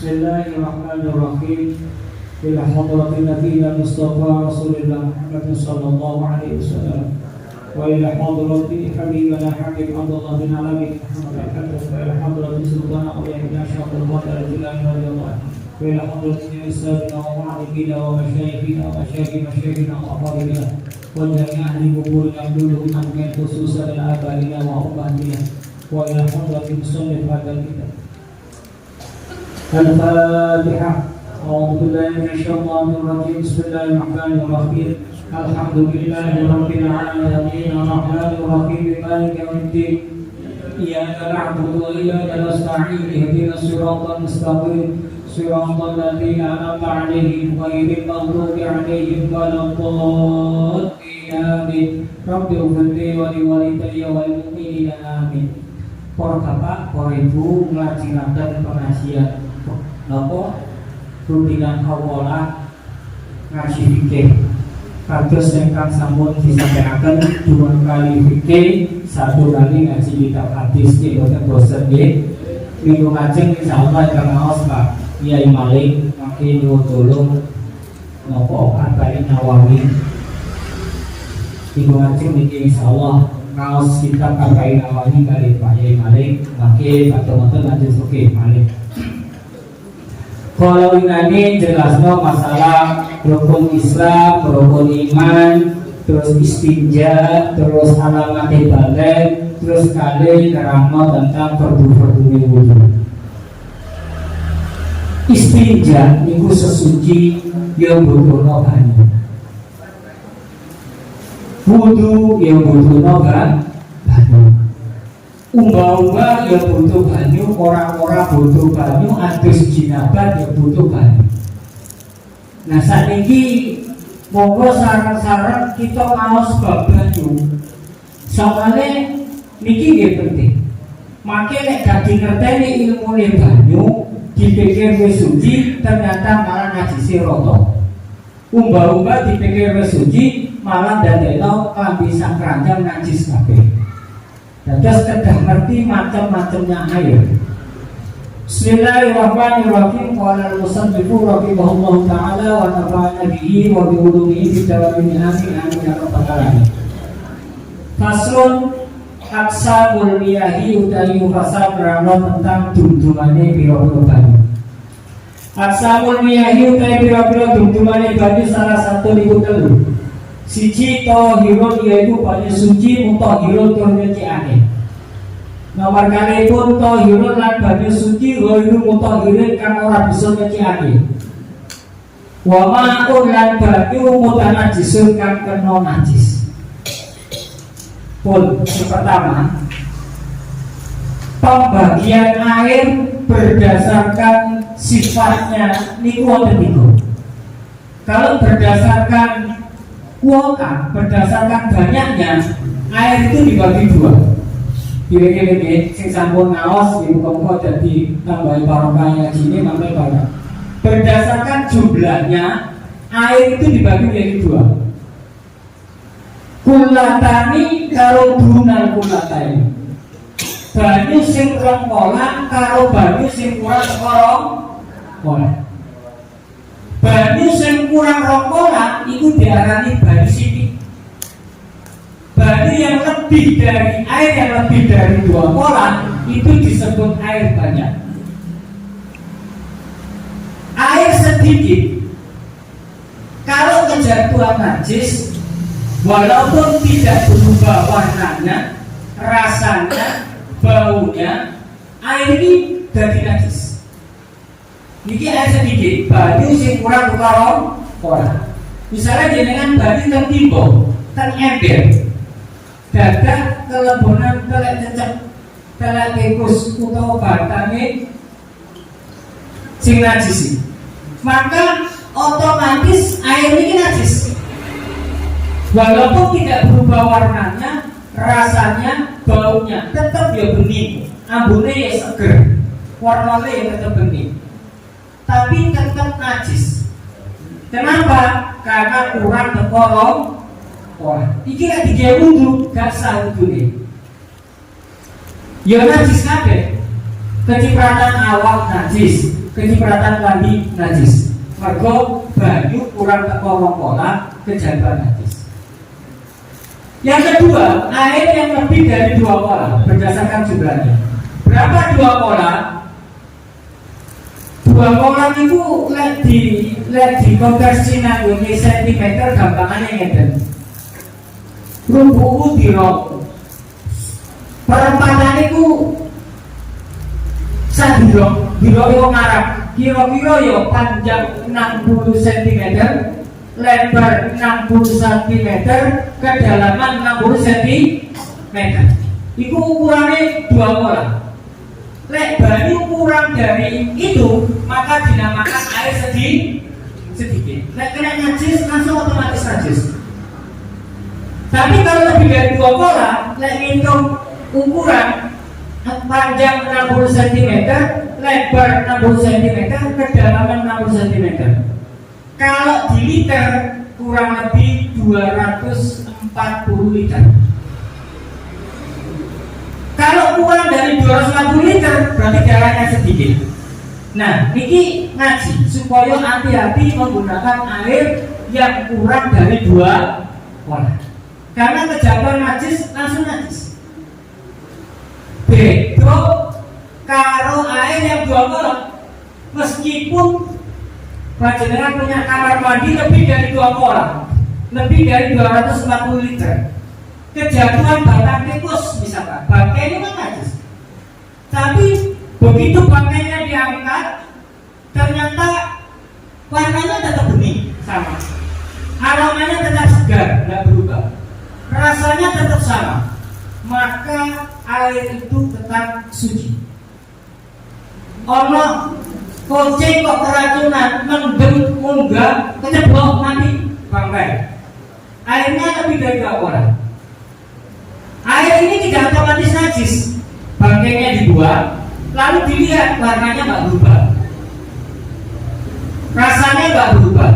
Bismillahirrahmanirrahim. Ila hadratin nabiyina Mustafa Rasulullah Muhammad sallallahu alaihi wasallam. Wa ila hadrati habibana Habib Abdullah bin Alawi Muhammad wa ila hadrati sultan awliya Syaikhul Qadar Jilani radhiyallahu anhu. Wa ila hadrati ustadzina wa mu'allimina wa masyayikhina wa masyayikhina wa afadilina wa jami'a ahli kubur yang dulu amin khususan al-abaina wa ummahina wa ila hadrati musannif hadzal kitab. Al-Fatihah. A'udzu billahi minasyaitonir rajim. Bismillahirrahmanirrahim. Alhamdulillahi rabbil alamin. Arrahmanir rahim. Maliki yaumiddin. Iyyaka na'budu wa iyyaka nasta'in. Ihdinas siratal mustaqim. Siratal ladzina an'amta 'alaihim ghairil maghdubi 'alaihim waladdallin. Amin. Rabbi ighfirli wa liwalidayya wal mu'minina amin. Para bapak, para ibu, nglajengaken pengajian napa rutinan hawalah ngaji fikih kados ingkang sampun disampaikan 2 kali fikih 1 kali ngaji kitab hadis iki boten bosen nggih minggu lajeng insyaallah ingkang ngaos Pak Kyai Malik mangke nyuwun tulung napa Arba'in Nawawi minggu lajeng niki insyaallah ngaos kitab Arba'in Nawawi kali Pak Kyai Malik mangke patemon lanjut fikih Malik. Kalau ini jelasnya masalah rukun Islam, rukun iman, terus istinja, terus alamat balik, terus kali nerangno tentang fardu-fardu wudu. Istinja niku sesuci yang butuhno banyu. Wudu yang butuhno banyu. Umba-umba ya butuh banyu, orang-orang butuh banyu, adus jinabat ya butuh banyu. Nah saat ini monggo sarang-sarang kita ngaos bab banyu. Soalnya niki nggih penting. Maka nek gak ngerteni ilmune banyu, dipikir wis suci, ternyata malah najisi roto. Umba-umba dipikir wis suci, malah dadekno klambi sak keranjang najis kabeh. Terus kedah ngerti macam-macamnya air. Bismillahirrahmanirrahim. Qala al-musannifu rahimahullahu ta'ala wa nafa'ana bihi wa bi ulumihi fid darain amin amin ya rabbal alamin. Faslun aqsamul miyahi utawi fasal nerangno tentang dumdumane pira-pira banyu. Aqsamul miyahi utawi pira-pira dumdumane banyu salah satu niku telu. Siji tahirun yaitu banyu suci mutahhirun tur nyucikake. Nomor kali pun tahirun lan banyu suci ghairu mutahhirin kang ora bisa nyucikake. Wa ma'un lan banyu mutanajisun kang kena najis. Pun pertama pembagian air berdasarkan sifatnya niku wonten niku. Kalau berdasarkan kuota, berdasarkan banyaknya air itu dibagi 2. Kira-kira sing sampun ngaos di muka-muka jadi tambahin barokahnya sini sampai banyak. Berdasarkan jumlahnya air itu dibagi menjadi 2. Kulatani karo dunal kulatani. Banyu sing rongkolan karo banyu sing kurang rongkolan. Banyu sing kurang rongkolan itu diarani banyu sithik. Banyu yang lebih dari air yang lebih dari 2 kolan itu disebut air banyak. Air sedikit kalau kejatuhan najis walaupun tidak berubah warnanya, rasanya, baunya, air ini jadi najis. Niki air sedikit, banyu sing kurang koran. Misalnya jenengan banyu teng timbo, teng ember, dadak kelebonan telek cecek, telek tikus utawa batangnya sing najis, maka otomatis air ini najis. Walaupun tidak berubah warnanya, rasanya, baunya, tetap ya bening, ambune ya seger, warnanya ya tetap bening. Tapi tetap najis. Kenapa? Karena kurang tekolong. Wah, iki lek digawe wudu gak sah wudune. Ya najis kabeh. kecipratan awak najis, kecipratan klambi najis. Mergo banyu kurang teko pola kejaba najis. Yang kedua, air yang lebih dari 2 pola berdasarkan jumlahnya. Berapa 2 pola? 2 pola itu lek konversi nang sentimeter gampangane ngeten. Rubuhku diro. Perempatan itu sadiro, diro itu ngarap. Kira-kira ya panjang 60 cm, lebar 60 cm, kedalaman 60 cm. Itu ukurannya 2 pola. Lek banyu kurang dari itu, maka dinamakan air sedikit. Lek kena najis langsung otomatis najis. Tapi kalau lebih dari 2 pola, lek ngitung ukuran panjang 60 cm, lebar 60 cm, kedalaman 60 cm. Kalau di liter kurang lebih 240 liter. Kalau kurang dari 240 liter berarti darahnya sedikit. Nah, ini ngaji supaya hati-hati menggunakan air yang kurang dari 2 pola. Karena kejaba najis langsung najis. Beda karo air yang 2 pola. Meskipun panjenengan punya kamar mandi lebih dari 2 pola, lebih dari 240 liter. Kejatuhan batang tikus misalkan, bangkainya kan najis. Tapi begitu bangkainya diangkat, ternyata warnanya tetap bening sama, aromanya tetap segar, tidak berubah, rasanya tetap sama, maka air itu tetap suci. Ono kucing kok keracunan, mendem, munggah, keceblok mati bangkai. Airnya lebih dari 2 pola. Air ini tidak otomatis najis. Bangkainya dibuang, lalu dilihat warnanya nggak berubah, rasanya nggak berubah,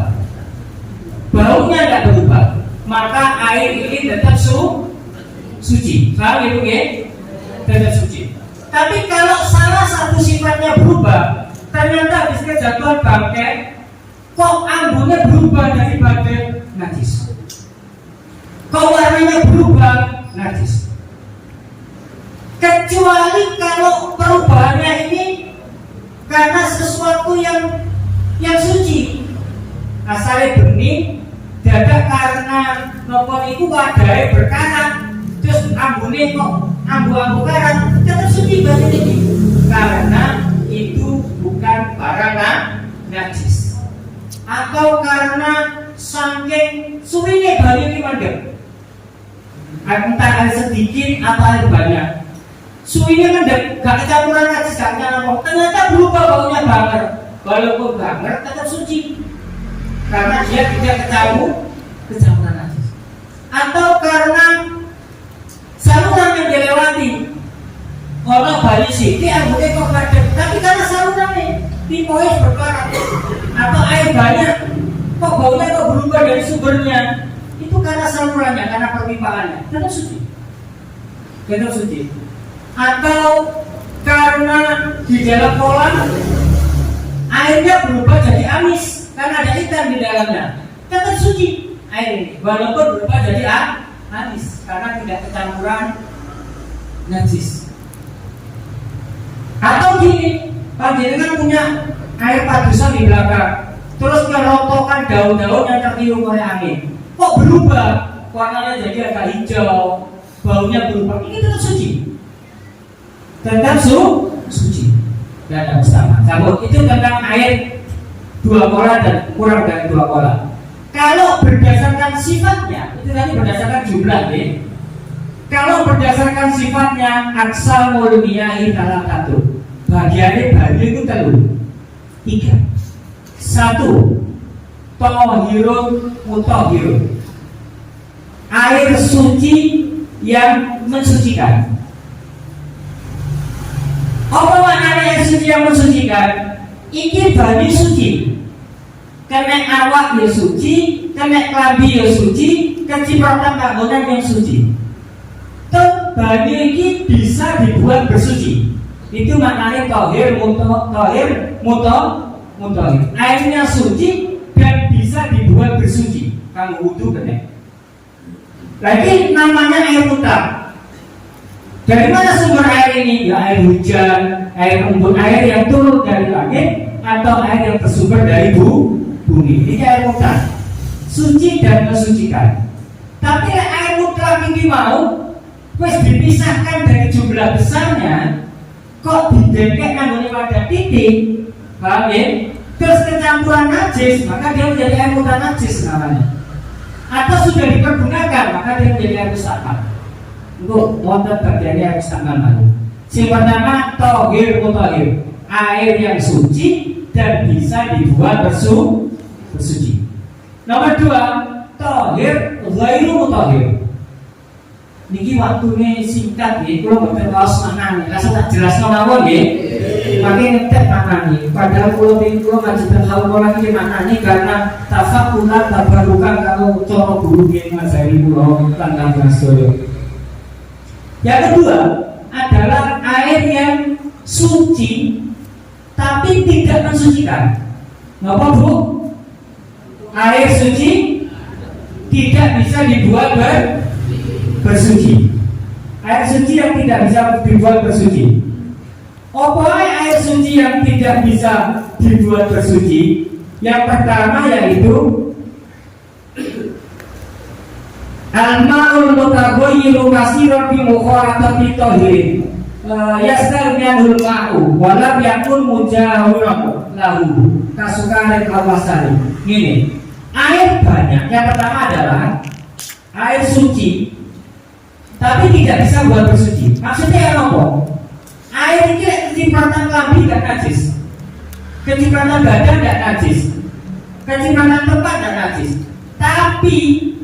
baunya nggak berubah, maka air ini tetap suci. Paham itu ya? Tetap suci. Tapi kalau salah satu sifatnya berubah, ternyata habis kejatuhan bangkai, kok ambunnya berubah dari badan najis, kok warnanya berubah najis. Kecuali kalau perubahannya ini karena sesuatu yang suci, asalnya bening, dadak karena nopo itu wadahnya berkarat, terus ambune kok ambu-ambu karat, tetap suci berarti ini, karena itu bukan barang najis, atau karena saking suwinya banyu ini mandek, entah ada sedikit atau ada banyak. Suwinya kan gak kecampuran najis, gak nyampur, ternyata berubah baunya banget. Walaupun banget tetap suci, karena dia tidak kecampuran najis. Atau karena saluran yang dilewati, orang Bali Siti anggota kok padat, tapi karena salurannya tipois berkarat, atau air banyak, kok baunya kok berubah dari sumbernya, itu karena salurannya, karena perpipaannya, tetap suci. Tetap suci. Atau karena di dalam kolam airnya berubah jadi amis karena ada ikan di dalamnya, tetap suci air ini, walaupun berubah jadi amis karena tidak kecampuran najis. Atau gini, panjenengan punya air padusan di belakang, terus merontokkan daun-daun yang tertiup oleh angin, kok berubah warnanya jadi agak hijau, baunya berubah, ini tetap suci. Tetap suci dan ada bersama. Sabut itu tentang air 2 pola dan kurang dari 2 pola. Kalau berdasarkan sifatnya, itu tadi berdasarkan jumlah ya. Kalau berdasarkan sifatnya, aksal mulmiyahi dalam satu. Bagiannya banyu itu 3. 1. Tohirun mutahirun. Air suci yang mensucikan. Apa maknanya air suci yang mensucikan? Iki banyu suci, kena awak ya suci, kena klambi ya suci, kecipratan bangunan yang suci. Tuh banyu ini bisa dibuat bersuci. Itu maknanya tohir, mutahhir. Airnya suci dan bisa dibuat bersuci. Kamu wudhu kena. Lagi namanya air mutlak. Dari mana sumber air ini? Ya air hujan, air embun, air yang turun dari langit, atau air yang tersumber dari bumi. Ini air mutlak, suci dan mensucikan. Tapi air mutlak ini mau wis dipisahkan dari jumlah besarnya, kok didekek nganggone wadah titik, paham ya? Terus kecampuran najis, maka dia menjadi air mutlak najis namanya. Atau sudah dipergunakan, maka dia menjadi air mustaqbal. Untuk wonten bagiannya air mustaqbal baru. Yang pertama tohir mutahhir, air yang suci dan bisa dibuat bersuci. Nomor dua, tohir ghairu mutahhir. Niki waktunya singkat ya, kalau betul kaos maknanya, rasa tak jelas mawon ya. Makin ngetek maknanya. Padahal kalau ngajikan hal orang ini maknanya karena tafakulan tabarukan kalau coro guru yang mazhari pulau tentang Rasul. Yang kedua adalah air yang suci tapi tidak mensucikan. Ngapa bu? Air suci tidak bisa dibuat bersuci. Air suci yang tidak bisa dibuat bersuci. Apa air suci yang tidak bisa dibuat bersuci? Yang pertama yaitu al-ma'ul mutaghayyiru kasiran bi mukhalatati tahirin. Yasdar minhul ma'u wa lam yakun mujawiran lahu kasukarin awasari. Gini, air banyak. Yang pertama adalah air suci tapi tidak bisa buat bersuci. Maksudnya apa? Air ini kecipratan lambi tidak najis, kecipratan badan tidak najis, kecipratan tempat tidak najis, tapi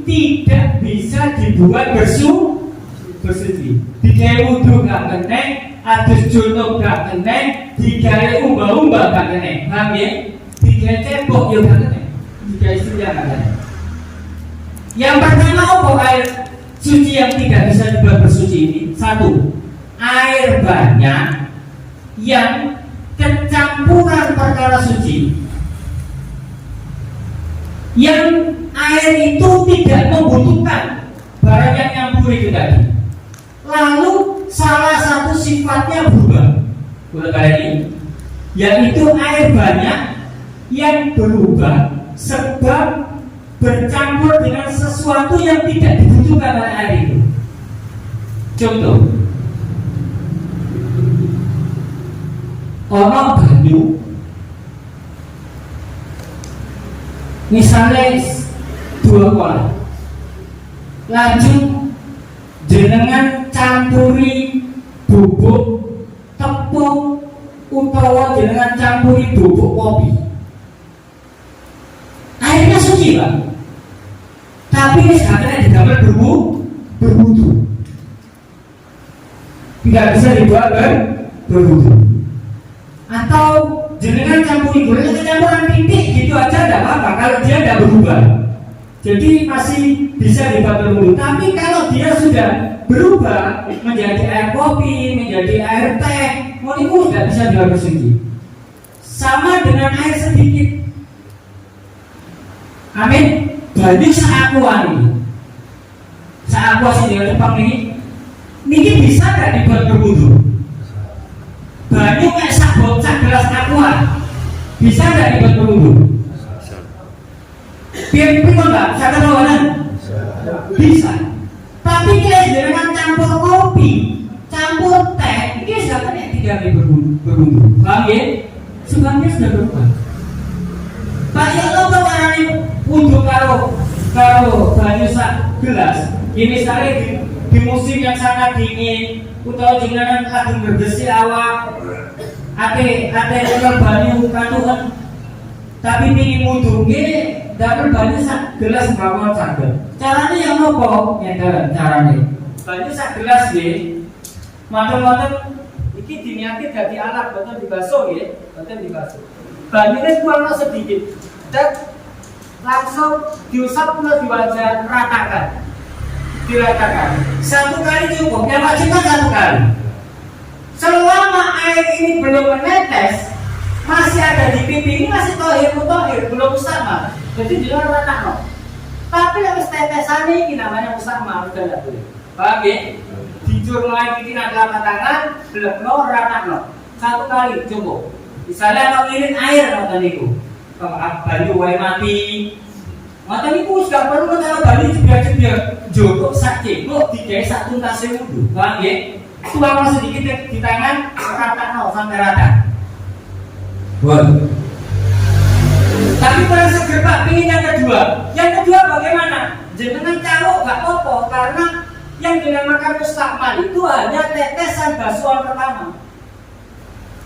tidak bisa dibuat bersuci. Digawe wudhu gak kena, adus junub gak kena, digawe umbah-umbah gak kena. Paham ya? Digawe cebok ya gak kena, digawe istilah gak kena. Yang pertama apa air suci yang tidak bisa dibuat bersuci ini? Satu, air banyak yang kecampuran perkara suci, yang air itu tidak membutuhkan barang yang nyampur itu tadi. Lalu salah satu sifatnya berubah. Boleh kali ini, yaitu air banyak yang berubah sebab bercampur dengan sesuatu yang tidak dibutuhkan oleh air itu. Contoh, orang banyu, misalnya 2 kolam, lanjut jenengan campuri bubuk tepung utawa jenengan campuri bubuk kopi, airnya suci Pak, tapi sekarang digambar berwudu, tidak bisa dibuat berwudu. Atau jenengan campuri gula campuran titik gitu aja tidak apa-apa kalau dia tidak berubah, jadi masih bisa dibuat berwudu. Tapi kalau dia sudah berubah menjadi air kopi, menjadi air teh, mau itu tidak bisa dibuat bersuci. Sama dengan air sedikit. Amin. Banyu seakuan ini, seakuan sih dengan Jepang ini bisa tidak dibuat berwudu? Banyu kayak sak gelas aqua bisa nggak dibuat berwudu? Biar prima nggak? Saya tawanan bisa. Tapi kita dengan campur kopi, campur teh, ini sebenarnya tidak berwudu. Paham ya? Sebenarnya sudah berubah. Pak ya apa caranya wudu karo banyu sak gelas? Ini misalnya di musim yang sangat dingin, utawa jenengan lagi berbesi awak, ate banyu kandungan, tapi pingin wudu nggih, damel banyu sak gelas mawon saged. Carane yang nopo? Ngeten carane. Banyu sak gelas nggih. Matur-matur iki diniati dadi alat boten dibasuh nggih, boten dibasuh. Banyune kurang sedikit. Dan langsung diusap pula di wajah, diratakan. 1 kali cukup, yang wajib kan 1 kali. Selama air ini belum menetes, masih ada di pipi ini masih tohir mutohir, belum mustahmal. Jadi di luar ratah. Tapi kalau tetesan ini namanya mustahmal, sudah tidak boleh. Paham ya? Dijur lagi kita telapak tangan, belum ratah. Satu kali cukup. Misalnya kalau ngirit air nonton itu, kalau banyu wae mati, nonton itu sudah perlu kalau banyu juga cukup sakit, kok dikai satu tasnya wudhu. Paham ya? Tuang sedikit di tangan, rata sampai rata. Waduh. Tapi kurang seger Pak, ingin yang kedua. Yang kedua bagaimana? Jenengan calok gak apa-apa, karena yang dinamakan mustakmal itu hanya tetesan basuhan pertama.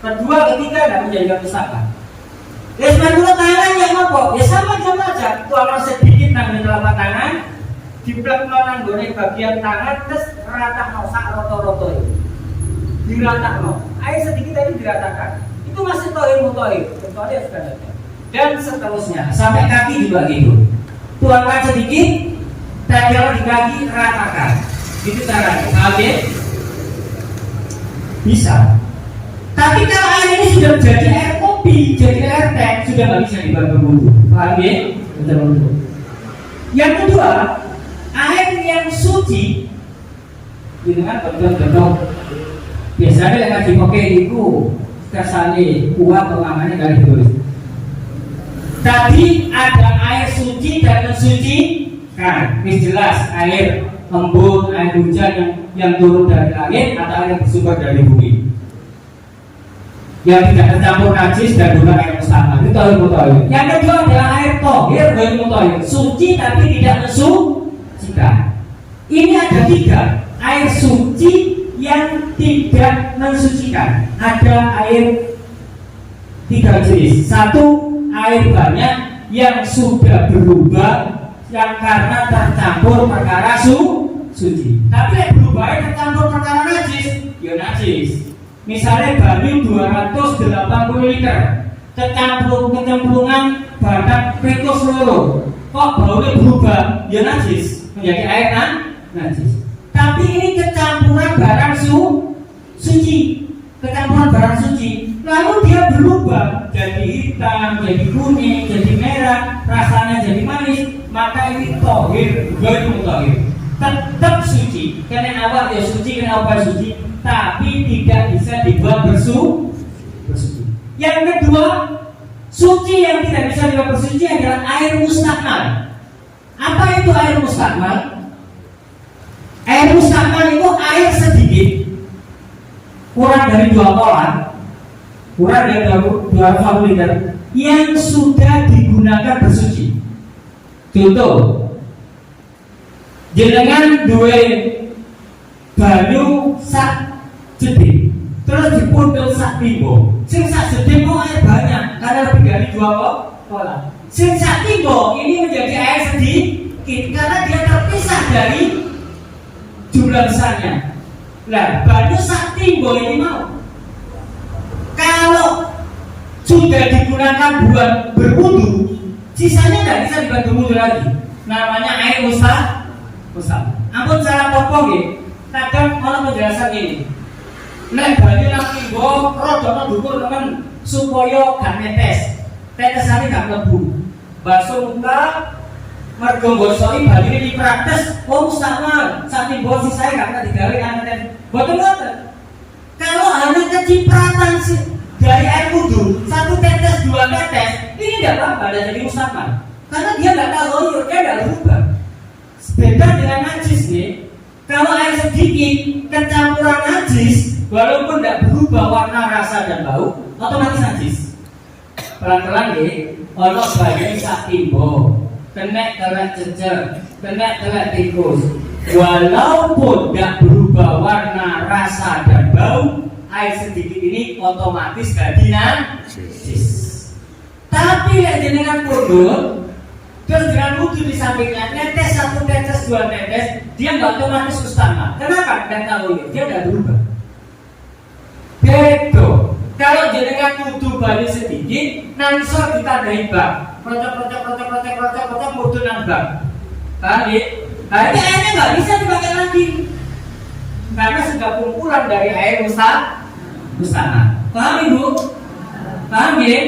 Kedua, ketiga tidak menjadi mustakmal. Ya sebenarnya tangan yang apa? Ya sama aja. Tuang sedikit nang telapak tangan, diblek nang gone bagian tangan, terus rata sak roto-roto itu. Diratakan. Air sedikit tadi diratakan. Itu masih tohir mutohir, kecuali sudah ada. Dan seterusnya sampai kaki juga gitu. Tuangkan sedikit, tempel di kaki, ratakan. Itu caranya. Oke? Bisa. Tapi kalau air ini sudah jadi air kopi, jadi air teh, sudah nggak bisa dibantu wudhu. Paham ya? Betul. Yang kedua, air yang suci dengan betul-betul biasanya yang dipakai itu kesannya kuat pengamannya dari tulis. Tadi ada air suci dan mensuci kan, ini jelas air embun, air hujan yang turun dari langit atau air yang bersumber dari bumi yang tidak tercampur najis dan bukan air mustahmal, itu tohir mutohir. Yang kedua adalah air tohir tohir mutohir, suci tapi tidak mensucikan. Ini ada tiga air suci yang tidak mensucikan. Ada air tiga jenis. Satu, air banyak yang sudah berubah, yang karena tercampur perkara suci. Tapi yang berubah yang tercampur perkara najis, ya najis. Misalnya banyu 280 liter, kecemplungan badak pekus loro, kok baunya berubah, ya najis, menjadi air najis. Tapi ini kecampuran barang suci, kecampuran barang suci, lalu dia berubah jadi hitam, jadi kuning, jadi merah, rasanya jadi manis, maka ini tohir, tohir, tetap suci. Karena awal dia suci, karena awal suci, tapi tidak bisa dibuat bersuci. Yang kedua, suci yang tidak bisa dibuat bersuci adalah air mustakmal. Apa itu air mustakmal? Air mustakmal itu air sedikit, kurang dari 2 kolam, kurang dari 2 liter, yang sudah digunakan bersuci. Contoh, jenengan duwe banyu sak jeding, terus dipundhut sak timbo. Sing sak jeding mau air banyak, karena lebih dari 2 kolam. Sing sak timbo ini menjadi air sedikit, karena dia terpisah dari jumlah besarnya. Nah, banyu sak timbo ini mau, kalau sudah digunakan buat berwudu, sisanya tidak bisa dibantu wudu lagi. Namanya air mustakmal. Ampun salah popong ya. Kadang orang penjelasan ini. Nek banyu nang timbo, rodono dhuwur temen supaya gak netes. Tetesane gak mlebu. Basuh muka, mergo gosoi banyu ini praktis, mustakmal. Sak timbo sisanya gak pernah digawe anet. Boten. Kalau hanya kecipratan dari air wudu, 1 tetes, 2 tetes, ini tidak apa-apa, tidak jadi mustakmal. Karena dia nggak tahu, dia nggak berubah. Beda dengan najis nih. Kalau air sedikit, kecampuran najis, walaupun tidak berubah warna, rasa dan bau, otomatis najis. Pelan-pelan nih, ono bagian sak timbo, kena cecer, kena tikus. Walaupun tidak berubah warna, rasa dan bau, air sedikit ini otomatis jadi najis. Tapi yang jenengan pundhut, terus dengan wudu di sampingnya, netes 1 tetes, 2 tetes, dia nggak otomatis mustakmal. Kenapa? Nggak tahu ya, dia nggak berubah. Bedo. Kalau jenengan wudu banyu sedikit, nansor ditandai bak, procok wudu nang bak. Tadi, ini airnya nggak bisa dipakai lagi, karena sudah kumpulan dari air mustakmal. musta'mal. Paham Ibu? Paham ya?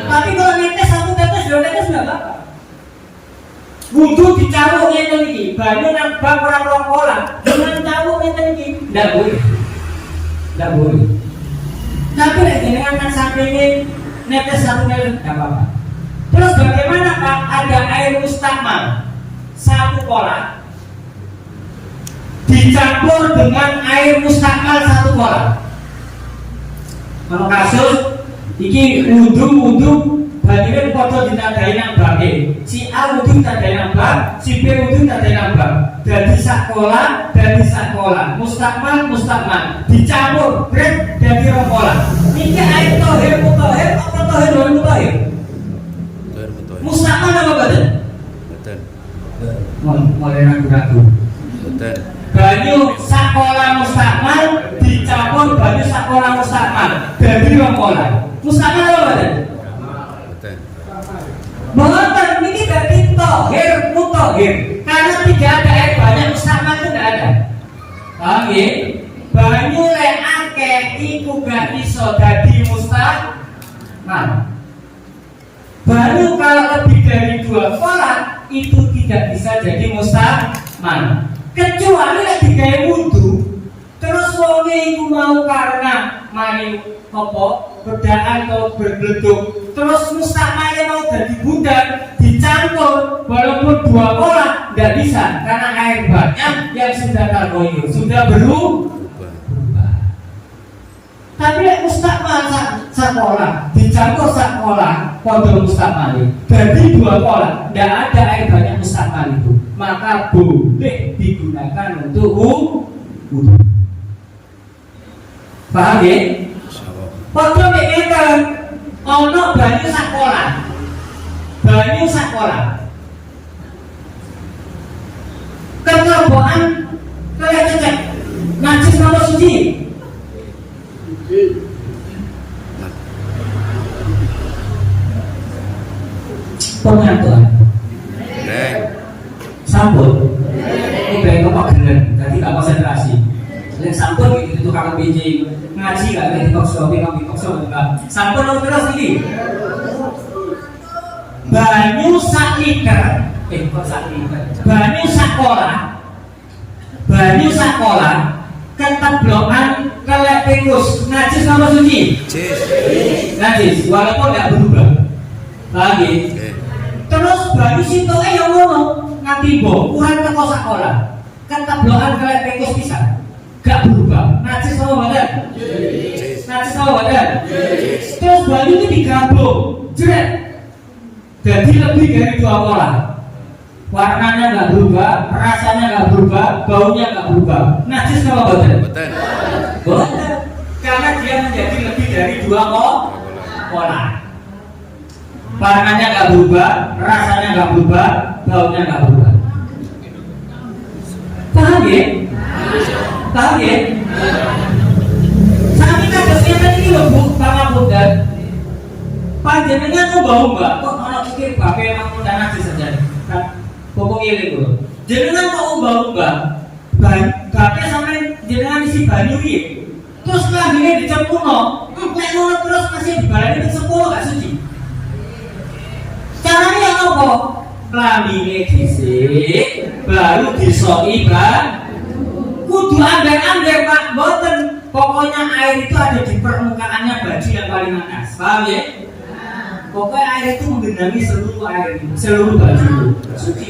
Tapi kalau netes satu tetes dua tetes nggak apa-apa. Wudhu dicampur ngeten iki, banyu nang bak ora rongkolan, dengan campur ngeten iki, ndak boleh. Ndak boleh. Tapi nek jenengan nang sampinge netes satu tetes nggak apa-apa. Terus bagaimana Pak? Ada air musta'mal satu kolam dicampur dengan air musta'mal satu kolam. Kalau kasus iki wudu banyune padha ditandai nang bake. Si A wudu ditandai nang bak, si B wudu ditandai nang bak. Dadi sak kolam, musta'mal dicampur brek dadi rong kolam. Iki air tohir mutahhir apa tohir mutahhir? Musta'mal apa boten? Boten. Mulai ragu-ragu. Boten. Banyu sakola musta'mal dicampur banyu sakola musta'mal dadi rong kolam. Musta'mal apa boten? Boten. Boten niki dadi tohir mutahhir. Karena tidak ada air banyak musta'mal itu tidak ada. Paham ya? Banyu lek akeh iku gak iso dadi musta'mal. Banyu kalau lebih dari 2 kolam itu tidak bisa jadi musta'mal. Kecuali lek digawe wudu terus wonge iku mau karena mari apa bedaan atau bergeleduk terus musta'malnya mau jadi budak dicampur walaupun 2 kolam tidak bisa karena air banyak yang sudah terkoyur sudah berubah. Tapi lek musta'mal sakola dicampur sakola padha musta'mal jadi 2 kolam tidak ada air banyak musta'mal itu maka boleh digunakan untuk wudu. Paham ya? Padha nek ngeten ana banyu sakola ketobokan kaya cecek najis napa suci? Pengantuan sampun ini baik kok bener jadi gak konsentrasi yang sampun gitu itu kakak BJ ngaji gak ada dipaksa sampun terus ini banyu sak liter banyu sakola keteblokan kelek tikus najis apa suci? Najis walaupun gak berubah lagi terus banyu sintoke yang ngomong nganti ukuran teko sakola keteblokan kelek tikus pisan gak berubah najis apa badan? Najis apa badan? Terus banyu itu digabung jret jadi lebih dari 2 kolam warnanya gak berubah, rasanya gak berubah, baunya gak berubah najis apa badan? Boten karena dia menjadi lebih dari 2 kolam warnanya gak berubah, rasanya gak berubah, baunya gak berubah. Paham ya? Paham ya? Sami kadosnya tadi lho Bu, pangapunten. Panjenengan umbah-umbah kok ana pikir bape emang mudah najis saja. Kan pokok ngene lho. Jenengan kok umbah-umbah. Bape sampe jenengan isi banyu iki. Terus lambene dicemplungno. Nek ngono terus masih dibalani ke 10 gak suci. Caranya apa? Lambene dhisik baru disoki kudu amber-amber Pak, boten. Pokoknya air itu ada di permukaannya baju yang paling atas. Paham ya? Pokoknya air itu menggenangi seluruh baju. Suci.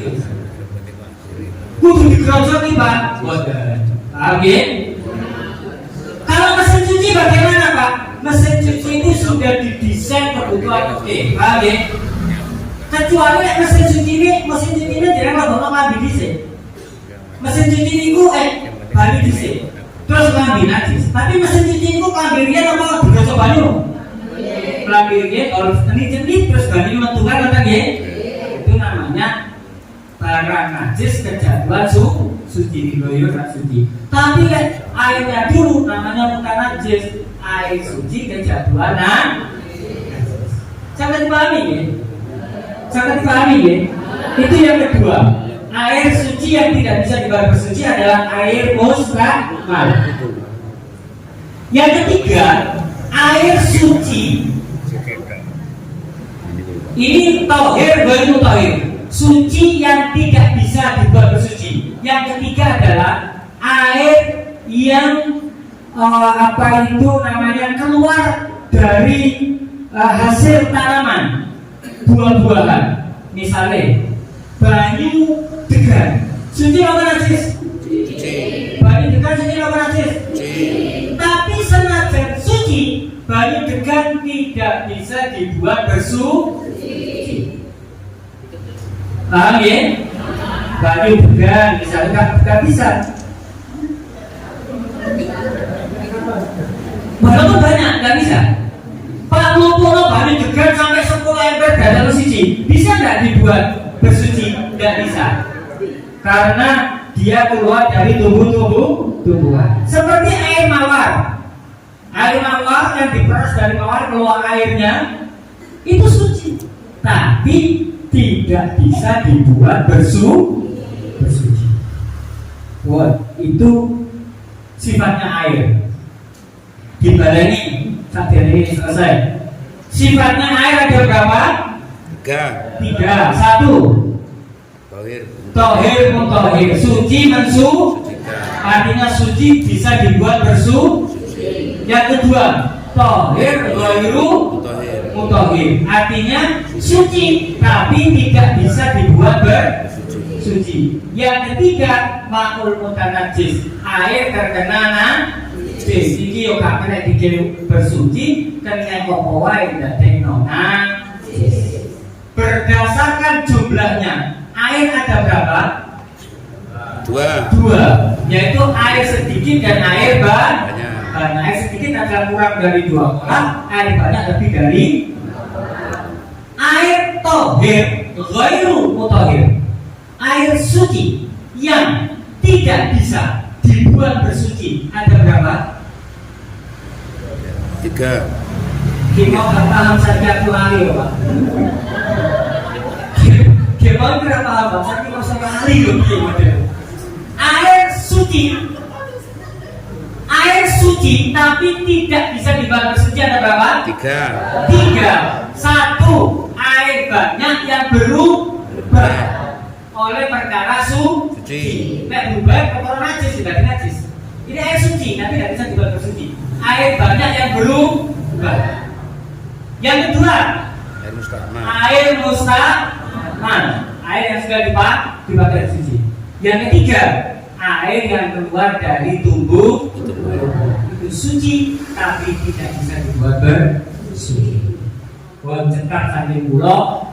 Kudu digerojoki Pak. Boten. Paham ya? Kalau mesin cuci bagaimana Pak? Mesin cuci ini sudah didesain kebutuhan paham ya? Kecuali mesin cuci ini jangan ngomong ngambil dhisik. Mesin cuci niku bali dhisik. Terus ngambil najis. Tapi mesin cuci niku kambirnya apa digosok banyu? Kambirnya kalau jenis terus banyu metu kan nggih. Itu namanya barang najis kejaduan suci digoyo kan suci. Tapi airnya dulu namanya bukan najis, air suci kejaduan najis. Sampai dipahami ya? Sangat dipahami ya? Itu yang kedua. Air suci yang tidak bisa dibawa bersuci adalah air musta'mal. Yang ketiga, air suci. Ini tohir, ghairu tohir, suci yang tidak bisa dibuat bersuci. Yang ketiga adalah air yang keluar dari hasil tanaman, buah-buahan. Misalnya banyu degan, suci apa najis? Banyu degan suci apa najis? Tapi senajan suci, banyu degan tidak bisa dibuat bersuci. Paham ya? Banyu degan misalnya nggak bisa. Walaupun banyak nggak bisa. Pak Lumpur banyu degan sampai 10 ember dalam suci, bisa nggak dibuat bersuci? Nggak bisa, karena dia keluar dari tumbuhan. Seperti air mawar yang diperas dari mawar keluar airnya, itu suci, tapi tidak bisa dibuat bersuci. Wah, itu sifatnya air. Dibaleni saat ini selesai. Sifatnya air ada berapa? 3. 1. Tohir mutahhir, suci mensuci. Artinya suci bisa dibuat bersuci. Yang kedua, tohir ghairu mutahhir, artinya suci tapi tidak bisa dibuat bersuci. Yang ketiga, ma'ul mutanajjis, air terkena najis. Iki yo gak kena dikira bersuci, kena apa wae dadekno najis. Berdasarkan jumlahnya, air ada berapa? 2, yaitu air sedikit dan air banyak. Air sedikit adalah kurang dari 2 orang, air banyak lebih dari. Air tohir ghairu mutahhir, air suci yang tidak bisa dibuat bersuci, ada berapa? 3. Kita nggak paham saja kali ya Pak. Kita nggak paham Pak, saya mau kali loh. Air suci tapi tidak bisa dibuat bersuci, ada berapa? 3. 1, air banyak yang berubah oleh perkara suci. Berubah kotoran najis, tidak najis. Ini air suci tapi tidak bisa dibuat bersuci. Air banyak yang berubah. Yang kedua, air musta'man, air yang sudah dipakai suci. Yang ketiga, air yang keluar dari tubuh itu suci tapi tidak bisa dibuat bersuci. Wong cetak saking pulau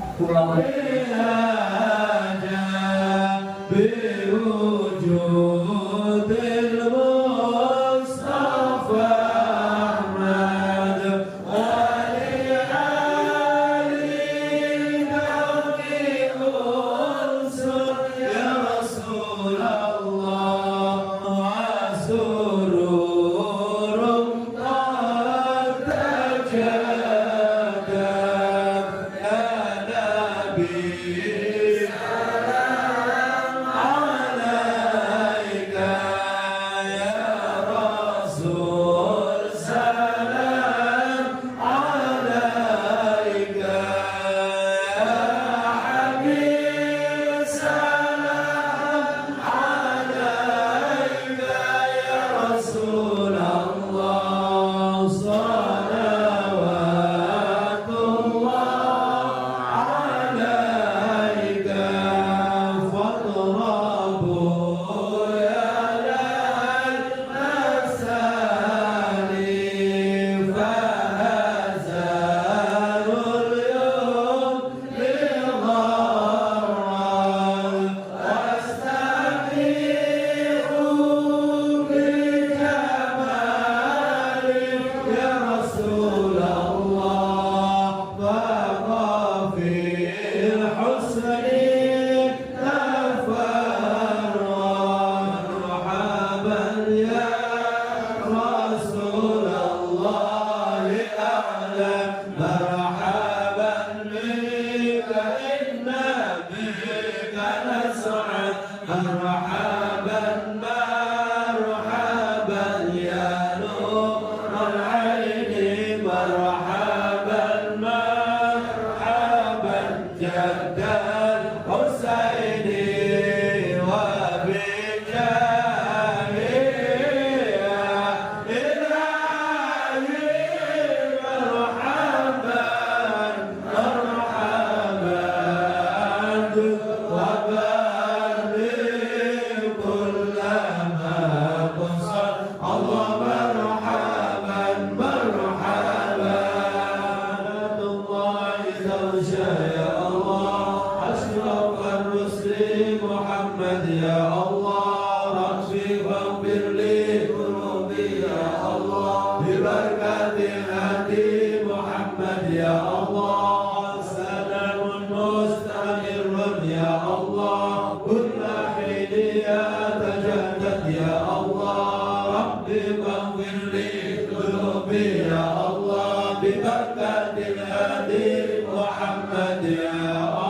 استغشى يا الله أشرف الرسل محمد يا الله ربي فاغفر لي ذنوبي يا الله ببركة الهادي محمد يا الله سلام مستمر يا الله كل حين يتجدد يا الله ربي فاغفر لي ذنوبي يا الله ببركة الهادي محمد يا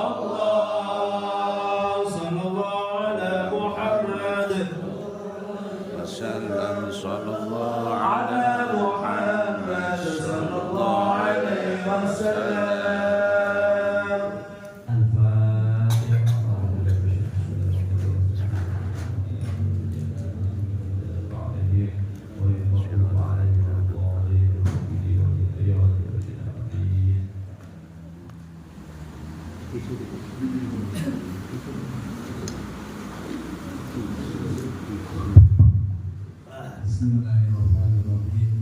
الله صلى الله على محمد وسلم صلى الله على محمد صلى الله عليه وسلم Bismillahirrahmanirrahim.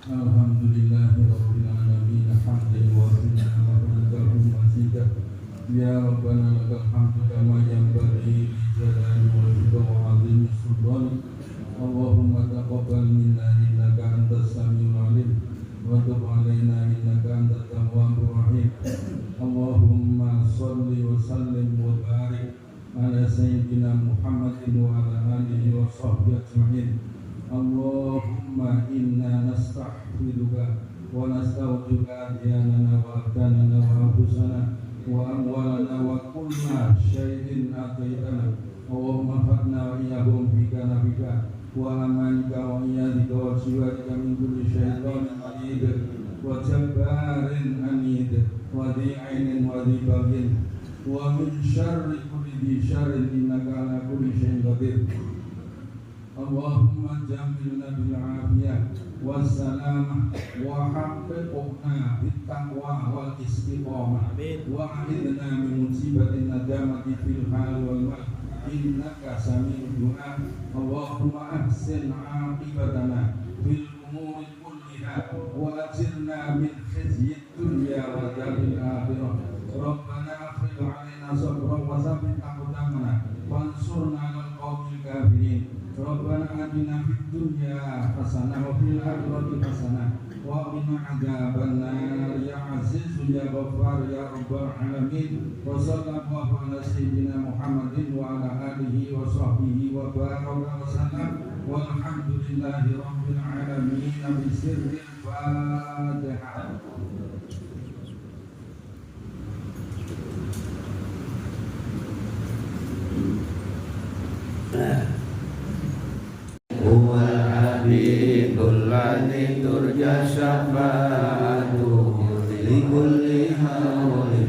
Alhamdulillahirabbil alamin hamdan wasi'an wa hamdan wasi'an. Ya Rabbana lakal hamdu kama yanbaghi li jalali wajhika wa 'azimi sultanik. Allahumma taqabbal minna innaka antas samiul 'alim wa tub 'alaina innaka antat tawwabur rahim. Allahumma shalli wa sallim wa barik ala sayyidina Muhammadin wa ala alihi wa sahbihi ajma'in. Allahumma inna nasta'firuka wa nasta'uduka adyanana wa abdanana wa anfusana wa amwalana wa kulla syai'in ataitana. Allahumma fatna wa iyahum bika nabika wa amanika wa iyadika wa siwarika min kulli syaitan anid wa jabbarin anid wa di'ainin wa dibagin wa min syarri kulli di syarrin innaka ala kulli syai'in qadir. Allahumma jamilna bil afiyah wassalamah wa haqqiqna bit taqwa wal istiqamah wa a'idna min musibatin nadamati fil hal wal mal innaka sami'ud du'a. Allahumma ahsin 'aqibatana fil umuri kulliha wa ajirna min khizyid dunya wa adzabil akhirah. Rabbana afrigh 'alaina sabran wa tsabbit aqdamana wansurna 'alal qaumil kafirin. Rabbana atina fid dunya hasanah wa fil akhirati hasanah wa qina adzabannar ya aziz ya ghaffar ya rabbal alamin. Wa sallallahu ala sayyidina Muhammadin wa ala alihi wa sahbihi wa baraka wa sallam walhamdulillahi rabbil alamin. Bi sirril Fatihah. Huwal habibul ladzi turja syafa'atuhu li kulli hawli